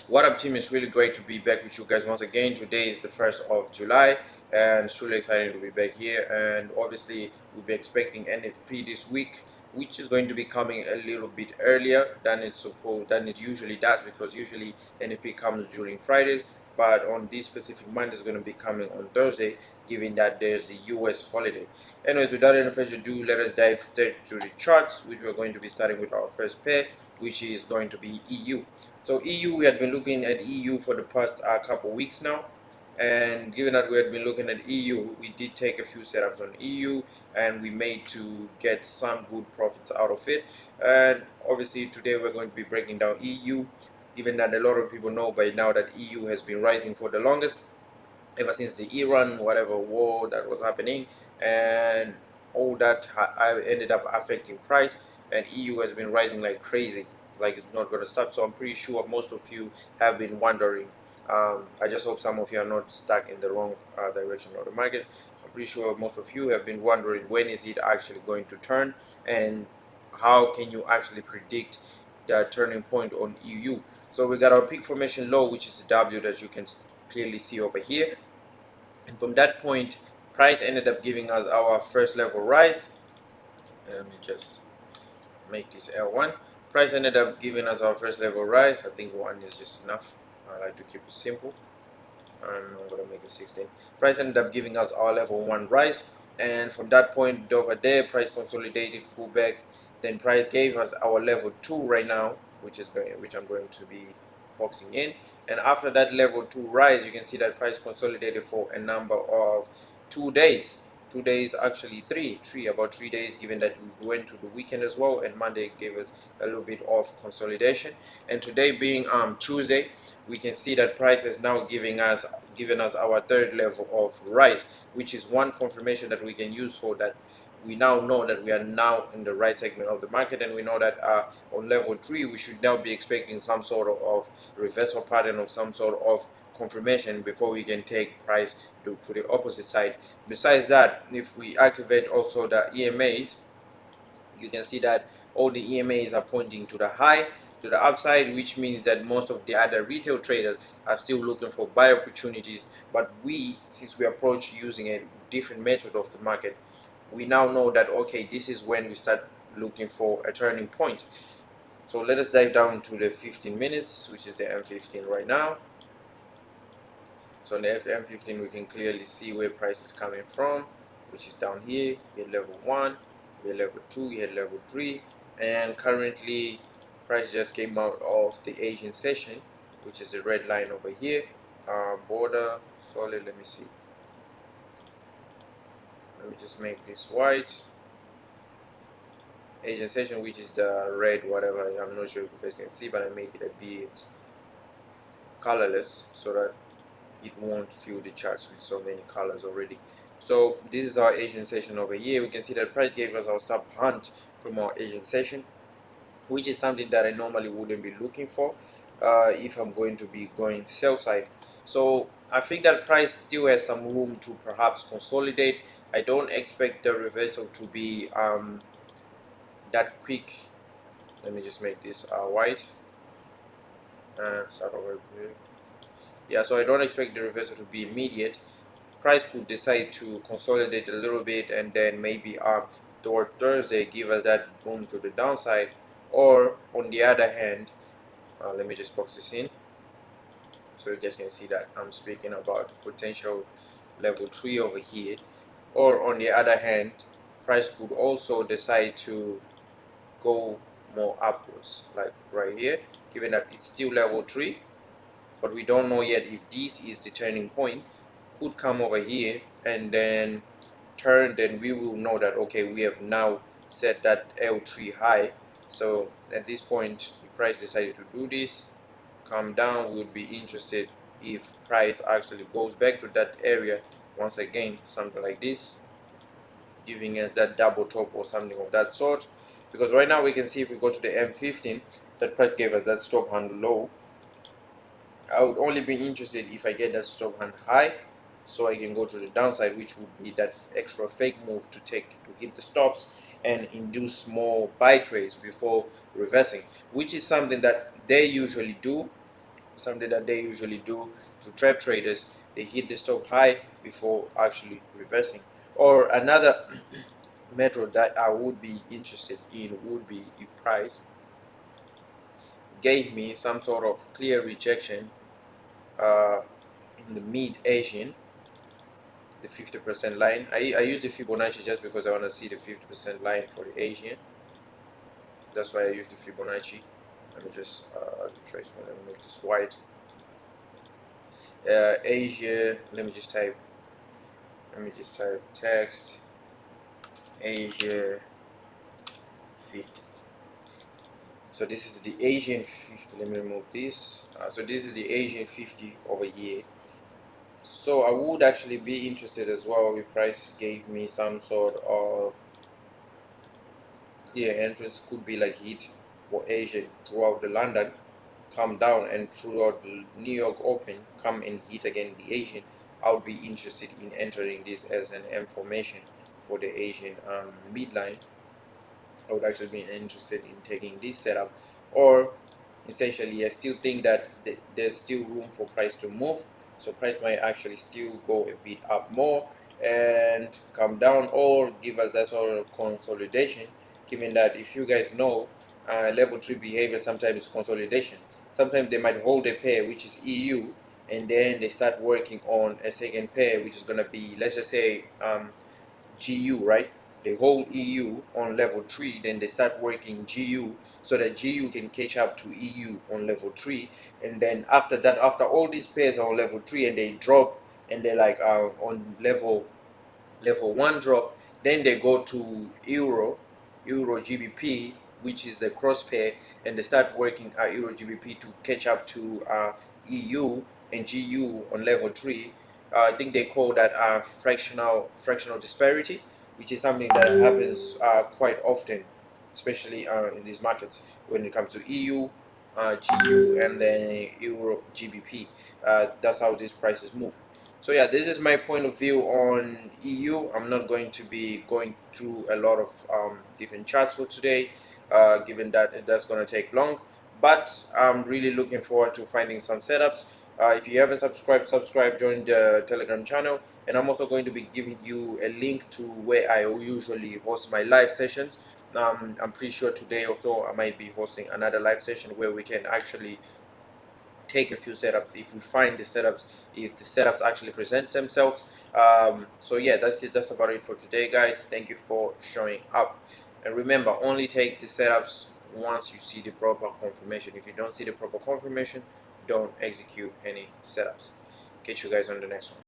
What up, team? It's really great to be back with you guys once again. Today is the 1st of July, and it's really exciting to be back here. And obviously, we'll be expecting NFP this week, which is going to be coming a little bit earlier than it usually does, because usually NFP comes during Fridays. But on this specific month, it's going to be coming on Thursday, given that there's the US holiday. Anyways, without any further ado, let us dive straight to the charts, which we're going to be starting with our first pair, which is going to be EU. So EU, we had been looking at EU for the past couple weeks now, and given that we had been looking at EU, we did take a few setups on EU, and we made to get some good profits out of it. And obviously today we're going to be breaking down EU, given that a lot of people know by now that EU has been rising for the longest, ever since the Iran whatever war that was happening, and all that ended up affecting price, and EU has been rising like crazy, like it's not going to stop. So I'm pretty sure most of you have been wondering. I just hope some of you are not stuck in the wrong direction of the market. I'm pretty sure most of you have been wondering, when is it actually going to turn, and how can you actually predict the turning point on EU. So we got our peak formation low, which is the W that you can clearly see over here, and from that point price ended up giving us our first level rise. Let me just make this L1. Price ended up giving us our first level rise. I think 1 is just enough. I like to keep it simple. I'm gonna make it 16. Price ended up giving us our level 1 rise, and from that point over there price consolidated, pulled back, then price gave us our level 2 right now, which I'm going to be boxing in. And after that level 2 rise, you can see that price consolidated for a number of 2 days. 2 days, actually about 3 days, given that we went to the weekend as well, and Monday gave us a little bit of consolidation. And today being Tuesday, we can see that price is now given us our third level of rise, which is one confirmation that we can use for that. We now know that we are now in the right segment of the market, and we know that on level 3 we should now be expecting some sort of reversal pattern of some sort of confirmation before we can take price to the opposite side. Besides that, if we activate also the EMAs, you can see that all the EMAs are pointing to the high, to the upside, which means that most of the other retail traders are still looking for buy opportunities. But we, since we approach using a different method of the market, we now know that okay, this is when we start looking for a turning point. So let us dive down to the 15 minutes, which is the M15 right now. So on the M15 we can clearly see where price is coming from, which is down here. We had level 1, we had level 2, we had level 3, and currently price just came out of the Asian session, which is the red line over here. Border solid, let me see, let me just make this white. Asian session, which is the red whatever, I'm not sure if you guys can see, but I made it a bit colorless so that it won't fill the charts with so many colors already. So this is our Asian session over here. We can see that price gave us our stop hunt from our Asian session, which is something that I normally wouldn't be looking for if I'm going to be going sell side. So I think that price still has some room to perhaps consolidate. I don't expect the reversal to be that quick. Let me just make this white and start over here. Yeah, so I don't expect the reversal to be immediate. Price could decide to consolidate a little bit, and then maybe toward Thursday give us that boom to the downside. Or on the other hand, let me just box this in so you guys can see that I'm speaking about potential level 3 over here. Or on the other hand, price could also decide to go more upwards, like right here, given that it's still level 3, but we don't know yet if this is the turning point. Could come over here and then turn, then we will know that okay, we have now set that L3 high. So at this point, if price decided to do this, come down, we would be interested if price actually goes back to that area once again, something like this, giving us that double top or something of that sort. Because right now we can see if we go to the M15, that price gave us that stop hand low. I would only be interested if I get that stop hand high, so I can go to the downside, which would be that extra fake move to hit the stops and induce more buy trades before reversing, which is something that they usually do. something that they usually do to trap traders. They hit the stop high before actually reversing. Or another method that I would be interested in would be if price gave me some sort of clear rejection uh, in the mid Asian, the 50% line. I use the Fibonacci just because I want to see the 50% line for the Asian. That's why I use the Fibonacci. Let me just trace. Let me make this white. Asia. Let me just type text Asia 50. So this is the Asian 50. Let me remove this. So this is the Asian 50 over here. So I would actually be interested as well if price gave me some sort of clear entrance. Could be like hit for Asia throughout the London, come down, and throughout the New York Open come and hit again the Asian. I would be interested in entering this as an M formation for the Asian midline. I would actually be interested in taking this setup, or essentially I still think that there's still room for price to move, so price might actually still go a bit up more and come down, or give us that sort of consolidation, given that if you guys know, level 3 behavior sometimes is consolidation. Sometimes they might hold a pair which is EU, and then they start working on a second pair which is going to be, let's just say, GU, right? They hold EU on level 3, then they start working GU so that GU can catch up to EU on level 3, and then after that, after all these pairs are on level 3 and they drop and they're like on level 1 drop, then they go to Euro GBP, which is the cross pair, and they start working Euro GBP to catch up to EU and GU on level 3. I think they call that fractional disparity, which is something that happens quite often, especially in these markets when it comes to EU, GU, and then Euro GBP. That's how these prices move. So yeah, this is my point of view on EU. I'm not going to be going through a lot of different charts for today, given that that's going to take long. But I'm really looking forward to finding some setups. If you haven't subscribed, subscribe, join the Telegram channel. And I'm also going to be giving you a link to where I usually host my live sessions. I'm pretty sure today also I might be hosting another live session where we can actually take a few setups if we find the setups, if the setups actually present themselves. So yeah, that's it. That's about it for today, guys. Thank you for showing up, and remember, only take the setups once you see the proper confirmation. If you don't see the proper confirmation, don't execute any setups. Catch you guys on the next one.